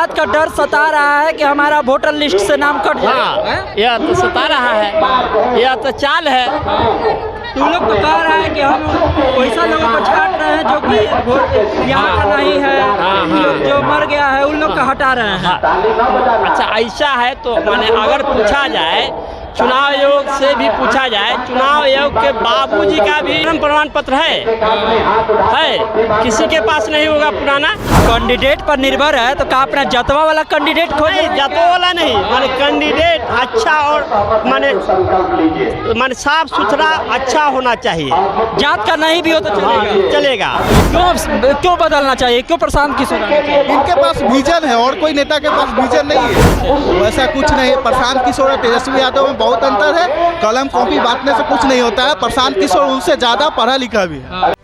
बात का डर सता रहा है कि हमारा वोटर लिस्ट से नाम कट जाए। यह तो सता रहा है, यह तो चाल है। तुम लोग तो कह रहे हैं कि हम वैसा लोगों को छाट रहे हैं जो कि यहाँ का नहीं है, जो मर गया है उन लोग का हटा रहे हैं। अच्छा ऐसा है तो माने अगर पूछा जाए, चुनाव आयोग से भी पूछा जाए, चुनाव आयोग के बाबूजी का भी जन्म प्रमाण पत्र है, किसी के पास नहीं होगा पुराना। कैंडिडेट पर निर्भर है तो का अपना जतवा वाला कैंडिडेट खोजे? जतवा वाला नहीं, माने कैंडिडेट अच्छा और माने साफ सुथरा अच्छा होना चाहिए। जात का नहीं भी हो तो चलेगा। क्यों बदलना चाहिए? क्यों प्रशांत किशोर? इनके पास विजन है और कोई नेता के पास विजन नहीं है, वैसा कुछ नहीं है। प्रशांत किशोर और तेजस्वी यादव में बहुत अंतर है। कलम कॉपी बांटने से कुछ नहीं होता है। प्रशांत किशोर उनसे ज्यादा पढ़ा लिखा भी है।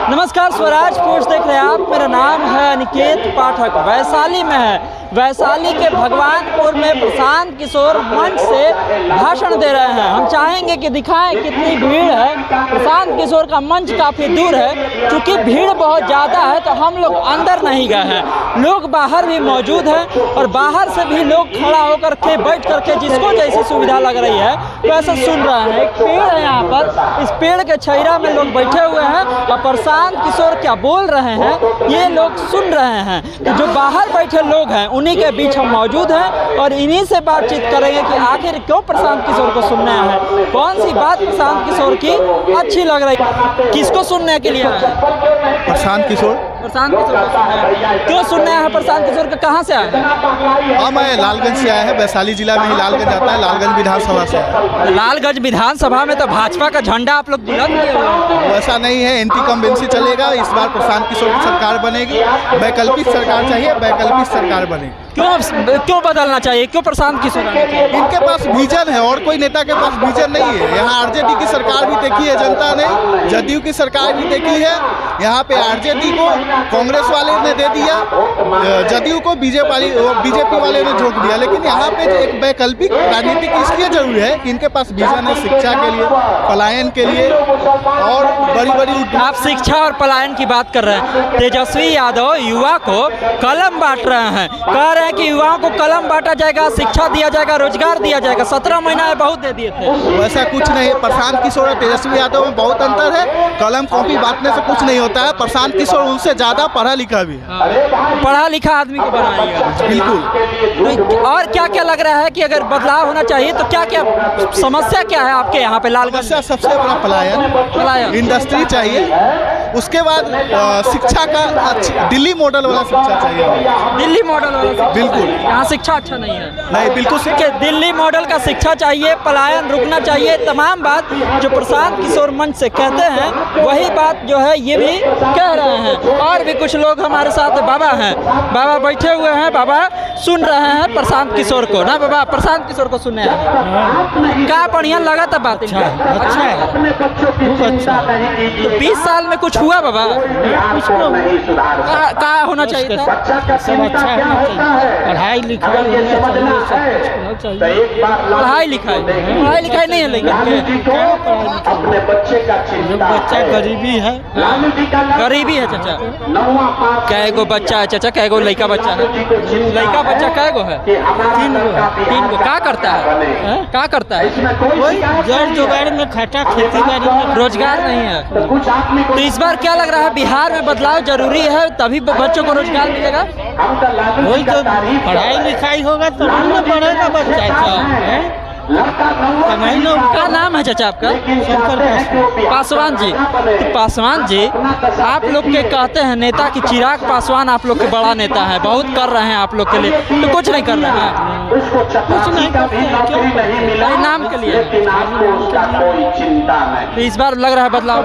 नमस्कार, स्वराज पोस्ट देख रहे हैं आप। मेरा नाम है अनिकेत पाठक। वैशाली में है, वैशाली के भगवानपुर में प्रशांत किशोर मंच से भाषण दे रहे हैं। हम चाहेंगे कि दिखाएं कितनी भीड़ है। प्रशांत किशोर का मंच काफ़ी दूर है, चूँकि भीड़ बहुत ज़्यादा है तो हम लोग अंदर नहीं गए हैं। लोग बाहर भी मौजूद हैं और बाहर से भी लोग खड़ा होकर के बैठ करके जिसको जैसी सुविधा लग रही है वैसा सुन रहे हैं। एक पेड़ है यहाँ पर, इस पेड़ के छाया में लोग बैठे हुए हैं और प्रशांत किशोर क्या बोल रहे हैं ये लोग सुन रहे हैं। तो जो बाहर बैठे लोग हैं उन्हीं के बीच हम मौजूद हैं और इन्हीं से बातचीत करेंगे कि आखिर क्यों प्रशांत किशोर को सुनना है, कौन सी बात प्रशांत किशोर की अच्छी लग रही है, किसको सुनने के लिए है? प्रशांत किशोर को सुनना है। क्यों सुनना है प्रशांत किशोर का? कहाँ से आए? मैं लालगंज से आया है। वैशाली जिला में ही लालगंज आता है। लालगंज विधानसभा से। लालगंज विधानसभा में तो भाजपा का झंडा आप लोग बुलंद किए हुए हैं। वैसा नहीं है, एंटी कम्बेंसी चलेगा। इस बार प्रशांत किशोर की सरकार बनेगी। वैकल्पिक सरकार चाहिए, वैकल्पिक सरकार बनेगी। क्यों बदलना चाहिए? क्यों प्रशांत किशोर? इनके पास विजन है और कोई नेता के पास विजन नहीं है। यहाँ आरजेडी की सरकार भी देखी है जनता ने, जदयू की सरकार भी देखी है। यहाँ पे आरजेडी को कांग्रेस वाले ने दे दिया, जदयू को बीजेपी वाले ने झोंक दिया। लेकिन यहाँ पे एक वैकल्पिक राजनीति की इसलिए जरूरी है कि इनके पास विजन है शिक्षा के लिए, पलायन के लिए और बड़ी बड़ी। आप शिक्षा और पलायन की बात कर रहे हैं। तेजस्वी यादव युवा को कलम बांट रहे हैं, कह रहे हैं कि युवाओं को कलम बांटा जाएगा, शिक्षा दिया जाएगा, रोजगार दिया जाएगा। 17 महीना में बहुत दे दिए थे। वैसा कुछ नहीं है। प्रशांत किशोर और तेजस्वी यादव में बहुत अंतर है। कलम कॉपी बांटने से कुछ नहीं होता है। प्रशांत किशोर उनसे ज्यादा पढ़ा लिखा भी है। पढ़ा लिखा आदमी को बनाएगा बिल्कुल। तो और क्या क्या लग रहा है कि अगर बदलाव होना चाहिए तो क्या क्या समस्या क्या है आपके यहाँ पे? लालगंज सबसे बड़ा पलायन, इंडस्ट्री चाहिए। उसके बाद शिक्षा का दिल्ली मॉडल वाला शिक्षा चाहिए। दिल्ली मॉडल वाला? बिल्कुल। यहाँ शिक्षा अच्छा नहीं है। नहीं, बिल्कुल दिल्ली मॉडल का शिक्षा चाहिए, पलायन रुकना चाहिए। तमाम बात जो प्रशांत किशोर मंच से कहते हैं वही बात जो है ये भी कह रहे हैं। और भी कुछ लोग हमारे साथ बाबा हैं, बाबा बैठे हुए हैं। बाबा सुन रहे हैं प्रशांत किशोर को ना? बाबा प्रशांत किशोर को सुनने क्या बढ़िया लगा था बात? अच्छा है। तो 20 साल में कुछ हुआ बाबा? क्या होना चाहिए था? सब अच्छा होना चाहिए, पढ़ाई लिखाई होना चाहिए, सब कुछ होना चाहिए। पढ़ाई लिखाई नहीं है लेकिन बच्चा गरीबी है। गरीबी है चाचा? कै गो बच्चा है चाचा? कै गो लड़का बच्चा है? लड़का बच्चा कै गो है? 3 गो। क्या करता है? क्या करता है? वही जड़ जुगाड़ में खटा, खेती बाड़ी में। रोजगार नहीं है। तो इस बार क्या लग रहा है बिहार में बदलाव जरूरी है तभी बच्चों को रोजगार मिलेगा? वही तो पढ़ाई लिखाई होगा तभी ना बढ़ेगा बच्चा। क्या नाम है चाचा आपका? पासवान जी। तो पासवान जी, आप लोग के कहते हैं नेता कि चिराग पासवान आप लोग के बड़ा नेता है, बहुत कर रहे हैं आप लोग के लिए, तो कुछ नहीं कर रहे हैं? कुछ नहीं करते हैं। नाम के लिए? तो इस बार लग रहा है बदलाव।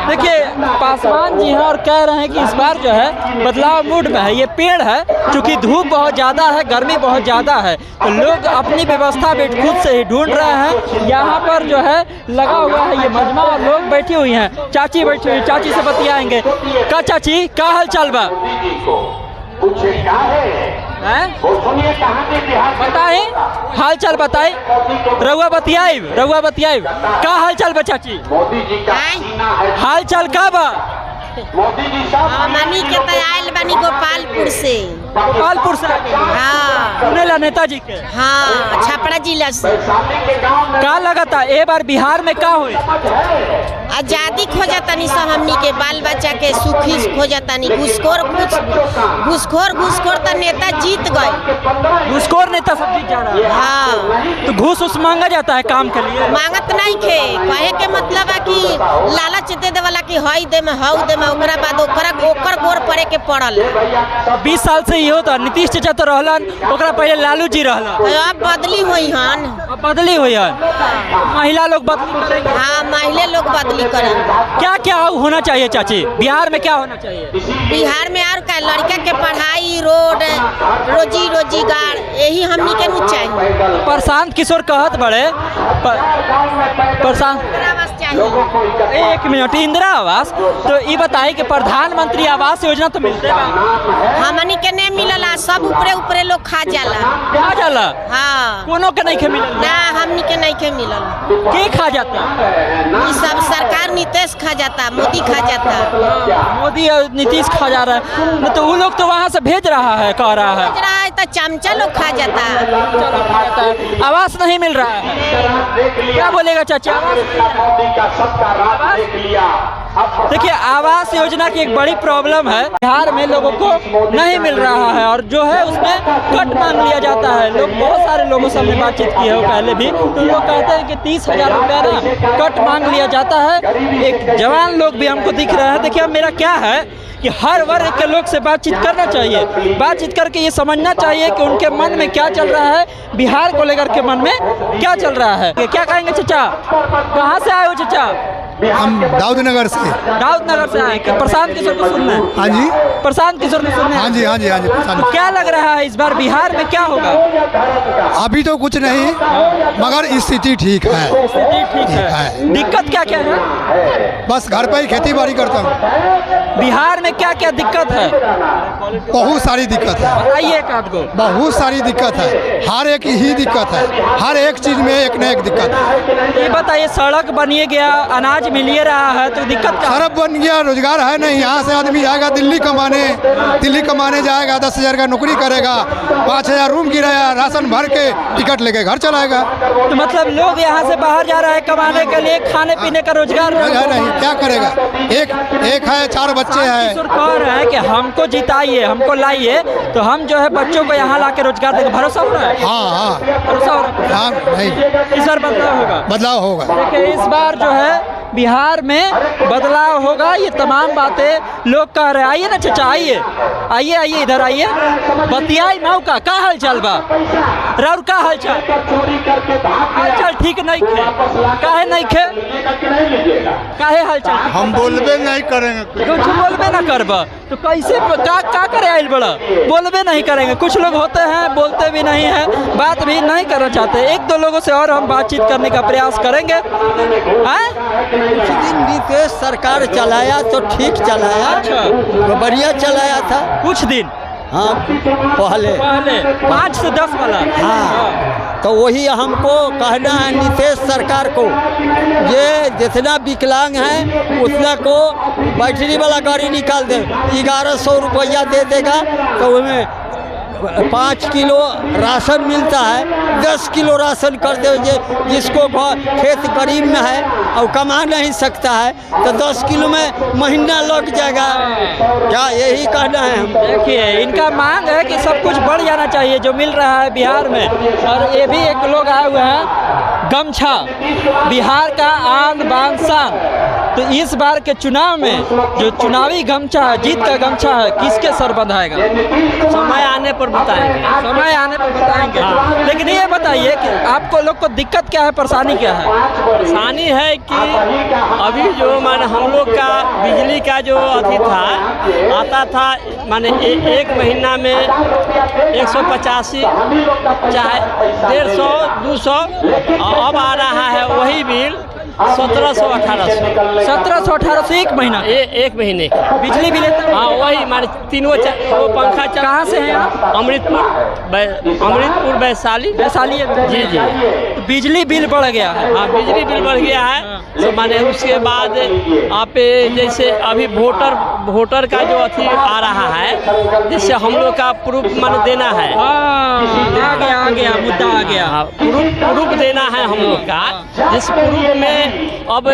देखिए पासवान जी हैं और कह रहे हैं कि इस बार जो है बदलाव मूड में है। ये पेड़ है, चूँकि धूप बहुत ज़्यादा है, गर्मी बहुत ज़्यादा है, तो लोग अपनी व्यवस्था खुद से ही ढूंढ रहे हैं। यहाँ पर जो है लगा हुआ है ये मजमा और लोग बैठी हुई हैं। चाची बैठी हुई, चाची से बतियाएंगे। का चाची, क्या हाल चाल बा? हैं? बताए हाल चाल बताए रउआ बतियाई का हाल चाल बा चाची? हाल चाल का बा? मनी के तो आयल बनी गोपालपुर से। हाँ सुनेला नेताजी के। हाँ छपरा जिला से। का लगता ए बार बिहार में का होई? आजादी खोजतनी सब हमनी के बाल बच्चा के सुखी खोजतनी। घूसखोर तो नेता जीत गए। घूसखोर नेता सब जीत जा रहा है। हाँ तो घूस उस मांगा जाता है काम के लिए? मांगत नहीं खे, कहे के मतलब है कि लालच दे देवाला कि हई दे में हऊ दे में, ओकरा बाद ओकर गोर पड़े के पड़ल। 20 साल से ये होता। नीतीश चाचा तो रहलन, ओकरा पहले लालू जी रहलन। अब बदली हुई हन। अब बदली हुई है, महिला लोग बदली करेंगे। हाँ महिला लोग बदली करेंगे। क्या क्या होना चाहिए चाची बिहार में? क्या होना चाहिए बिहार में? और क्या लड़का के पढ़ाई, रोड, रोजीगार, यही हमनी के नु चाहिए। प्रशांत किशोर कहत बड़े प्रशांत चाहिए। 1 मिनट इंदिरा आवास तो ये बताए कि प्रधानमंत्री आवास योजना तो मिलते हमनी के नहीं मिलला, सब ऊपरे लोग खा जाला। हाँ कोनो के नहीं मिलल ना, हमनी के नहीं मिलल। के खा जाता? ये सब सरकार नीतीश खा जाता, मोदी खा जाता। मोदी और नीतीश खा जा रहा है। नहीं तो वो लोग तो वहाँ से भेज रहा है, कह रहा है तो चमचा लोग खा जाता। आवास नहीं मिल रहा है। क्या बोलेगा चाचा? देखिए आवास योजना की एक बड़ी प्रॉब्लम है बिहार में, लोगों को नहीं मिल रहा है और जो है उसमें कट मांग लिया जाता है। लोग बहुत सारे लोगों से हमने बातचीत की है पहले भी, तो लोग कहते हैं कि 30,000 रुपया ना कट मांग लिया जाता है। एक जवान लोग भी हमको दिख रहे हैं। देखिए मेरा क्या है कि हर वर्ग के लोग से बातचीत करना चाहिए, बातचीत करके ये समझना चाहिए कि उनके मन में क्या चल रहा है, बिहार को लेकर के मन में क्या चल रहा है। क्या कहेंगे चाचा? कहाँ से आए हो चाचा? हम दाऊदनगर से आए। प्रशांत किशोर को सुनना है? हाँ जी। प्रशांत किशोर को सुनना है? हाँ जी प्रशांत। क्या लग रहा है इस बार बिहार में क्या होगा? अभी तो कुछ नहीं, मगर स्थिति ठीक है। स्थिति ठीक है। दिक्कत क्या क्या है? बस घर पर ही खेती बाड़ी करता हूँ। बिहार में क्या क्या दिक्कत है? बहुत सारी दिक्कत है। बताइए एक आध को। बहुत सारी दिक्कत है, हर एक ही दिक्कत है, हर एक चीज में एक न एक दिक्कत है। ये बताइए सड़क बनिए गया, अनाज मिलिए रहा है तो दिक्कत क्या? सड़क बन गया, रोजगार है नहीं। यहाँ से आदमी जाएगा दिल्ली कमाने जाएगा, 10,000 का नौकरी करेगा, 5,000 रूम किराया, राशन भर के टिकट लेके घर चलाएगा। तो मतलब लोग यहाँ से बाहर जा रहा है कमाने के लिए, खाने पीने का रोजगार नहीं, क्या करेगा? एक है, 4 बच्चे हैं। कह रहे हैं कि हमको जिताइए, हमको लाइए तो हम जो है बच्चों को यहाँ ला के रोजगार देंगे। भरोसा हो रहा है? हाँ भरोसा हो रहा है। हाँ नहीं, इस बार बदलाव होगा। देखिए इस बार जो है बिहार में बदलाव होगा, ये तमाम बातें लोग कह रहे हैं। आइए ना चाचा, आइए इधर आइए, बतियाई मौका का हाल चाल बा? राउर का हाल चाल? ठीक नहीं खे? काहे नहीं खे? काहे हाल चाल? हम बोलबे नहीं करेंगे। कुछ बोलबे ना करबा तो कैसे का करे आइल बड़ा? बोलबे नहीं करेंगे। कुछ लोग होते हैं बोलते भी नहीं है, बात भी नहीं करना चाहते। 1-2 लोगों से और हम बातचीत करने का प्रयास करेंगे। कुछ दिन नीतीश सरकार चलाया तो ठीक चलाया। अच्छा। तो बढ़िया चलाया था कुछ दिन? हाँ पहले 5 से 10 वाला। हाँ तो वही हमको कहना है नीतीश सरकार को, ये जितना विकलांग है उतना को बैटरी वाला गाड़ी निकाल दे। 1100 रुपया दे देगा तो उसमें 5 किलो राशन मिलता है, 10 किलो राशन कर दे। जिसको खेत गरीब में है और कमा नहीं सकता है तो 10 किलो में महीना लग जाएगा। क्या यही कहना है हम? देखिए इनका मांग है कि सब कुछ बढ़ जाना चाहिए जो मिल रहा है बिहार में। और ये भी एक लोग आए हुए हैं, गमछा बिहार का आन बान शान। तो इस बार के चुनाव में जो चुनावी गमछा है, जीत का गमछा है, किसके सर बंधाएगा? समय आने पर बताएंगे। समय आने पर बताएंगे। हाँ। लेकिन ये बताइए कि आपको लोग को दिक्कत क्या है, परेशानी क्या है? परेशानी है कि अभी जो माने हम लोग का बिजली का जो अथी था आता था, माने एक महीना में 185 चाहे 150, 200 अब आ रहा है वही बिल 1700-1800 1700-1800 एक महीना एक महीने की बिजली बिल। हाँ वही माने तीनों वो पंखा चल। कहाँ से हैं आप? अमृतपुर वैशाली। जी जी। तो बिजली बिल बढ़ गया है। हाँ बिजली बिल बढ़ गया है। तो माने उसके बाद आप जैसे अभी वोटर का जो अथी आ रहा है, जिससे हम लोग का प्रूफ माने देना है। आ गया मुद्दा आ गया। हाँ प्रूफ देना है हम लोग का, जिस प्रूफ में अब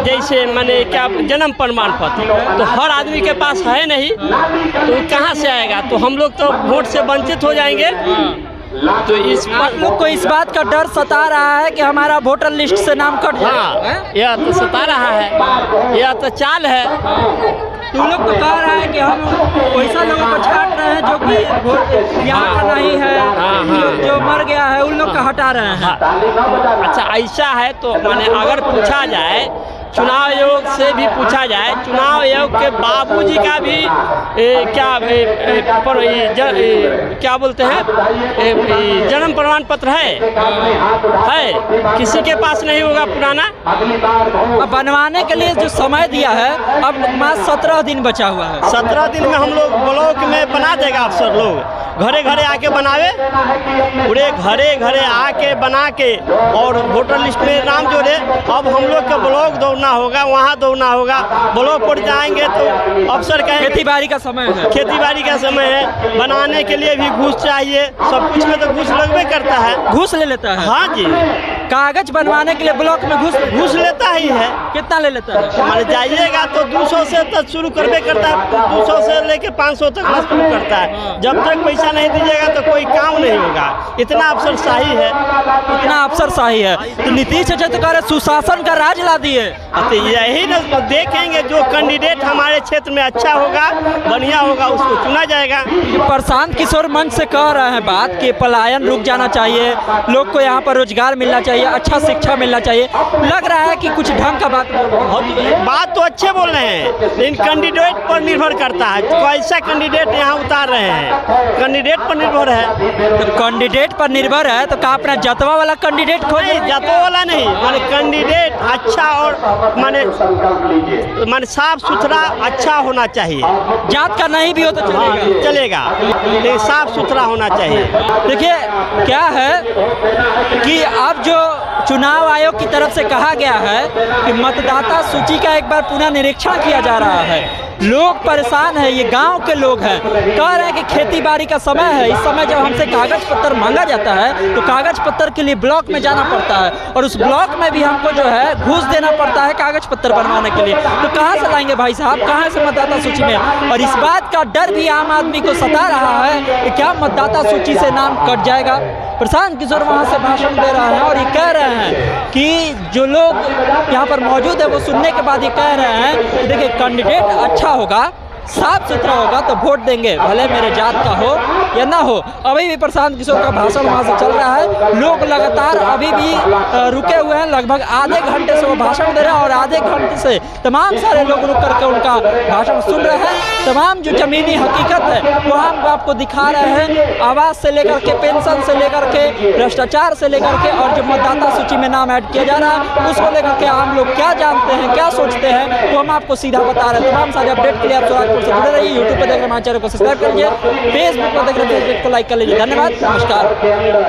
जैसे माने क्या जन्म प्रमाण पत्र तो हर आदमी के पास है नहीं, तो कहाँ से आएगा? तो हम लोग तो वोट से वंचित हो जाएंगे। तो इस आप लोग को इस बात का डर सता रहा है कि हमारा वोटर लिस्ट से नाम कट जाए। हाँ यह तो सता रहा है, यह तो चाल है। तुम लोग तो कह रहा है कि हम वैसा लोगों को छाट रहे हैं जो कि यहाँ का नहीं है, जो मर गया है उन लोग का हटा रहे हैं। अच्छा ऐसा है तो माने अगर पूछा जाए, चुनाव आयोग से भी पूछा जाए, चुनाव आयोग के बाबूजी का भी क्या बोलते हैं जन्म प्रमाण पत्र है किसी के पास नहीं होगा पुराना। अब बनवाने के लिए जो समय दिया है अब मात्र 17 दिन बचा हुआ है। 17 दिन में हम लोग ब्लॉक में बना देगा अफसर लोग, घरे घरे आके बनावे, पूरे घरे घरे आके बना के और वोटर लिस्ट में नाम जोड़े। अब हम लोग का ब्लॉक दौड़ना होगा, वहाँ दौड़ना होगा, ब्लॉक पर जाएंगे तो अफसर कहेंगे खेती बाड़ी का समय है, खेती बाड़ी का समय है, बनाने के लिए भी घूस चाहिए, सब कुछ में तो घूस लगबे करता है। घूस ले लेता है? हाँ जी, कागज बनवाने के लिए ब्लॉक में घूस लेता ही है। कितना ले लेता है? मान जाइएगा तो 200 से तक शुरू करबे करता है, 200 से लेके 500 तक शुरू करता है। जब तक पैसा नहीं दीजिएगा तो कोई काम नहीं होगा। इतना अफसरशाही है, इतना अफसरशाही है। तो नीतीश चाचा तो कह रहे सुशासन का राज ला दिए। तो यही ना देखेंगे, जो कैंडिडेट हमारे क्षेत्र में अच्छा होगा, बढ़िया होगा, उसको चुना जाएगा। प्रशांत किशोर मंच से कह रहे हैं बात कि पलायन रुक जाना चाहिए, लोग को यहाँ पर रोजगार मिलना चाहिए, अच्छा शिक्षा मिलना चाहिए। लग रहा है कि कुछ ढंग का बात तो अच्छे बोल रहे हैं, लेकिन कैंडिडेट पर निर्भर करता है, कैसा कैंडिडेट यहाँ उतार रहे हैं, कैंडिडेट पर निर्भर है। तो कैंडिडेट पर निर्भर है तो का अपना जतवा वाला कैंडिडेट खोजे? जतवा वाला नहीं, माने कैंडिडेट अच्छा और माने साफ सुथरा अच्छा होना चाहिए। जात का नहीं भी हो तो चलेगा, लेकिन साफ सुथरा होना चाहिए। देखिए क्या है कि अब जो चुनाव आयोग की तरफ से कहा गया है कि मतदाता सूची का एक बार पुनः निरीक्षण किया जा रहा है। लोग परेशान हैं, ये गांव के लोग हैं, कह रहे हैं कि खेती बाड़ी का समय है। इस समय जब हमसे कागज पत्र मांगा जाता है तो कागज पत्र के लिए ब्लॉक में जाना पड़ता है और उस ब्लॉक में भी हमको जो है घूस देना पड़ता है कागज पत्र बनवाने के लिए। तो कहाँ से लाएंगे भाई साहब, कहाँ से मतदाता सूची में? और इस बात का डर भी आम आदमी को सता रहा है कि क्या मतदाता सूची से नाम कट जाएगा। प्रशांत किशोर वहाँ से भाषण दे रहे हैं और ये कह रहे हैं कि जो लोग यहाँ पर मौजूद है वो सुनने के बाद ये कह रहे हैं कि देखिए कैंडिडेट अच्छा होगा, साफ सुथरा होगा तो वोट देंगे, भले मेरे जात का हो या ना हो। अभी भी प्रशांत किशोर का भाषण वहाँ से चल रहा है, लोग लगातार अभी भी रुके हुए हैं। लगभग आधे घंटे से वो भाषण दे रहे हैं और आधे घंटे से तमाम सारे लोग रुक करके उनका भाषण सुन रहे हैं। तमाम जो ज़मीनी हकीकत है वो हम आपको दिखा रहे हैं, आवास से लेकर के, पेंशन से लेकर के, भ्रष्टाचार से लेकर के, और जो मतदाता सूची में नाम ऐड किया जा रहा है उसको लेकर के आम लोग क्या जानते हैं, क्या सोचते हैं, वो हम आपको सीधा बता रहे हैं। तमाम सारे अपडेट के लिए आप स्वराजपुर से जुड़े रहिए। यूट्यूब पर देख रहे हमारे चैनल को सब्सक्राइब कर लीजिए, फेसबुक पर देख रहे हैं फेसबुक को लाइक कर लीजिए। धन्यवाद, नमस्कार।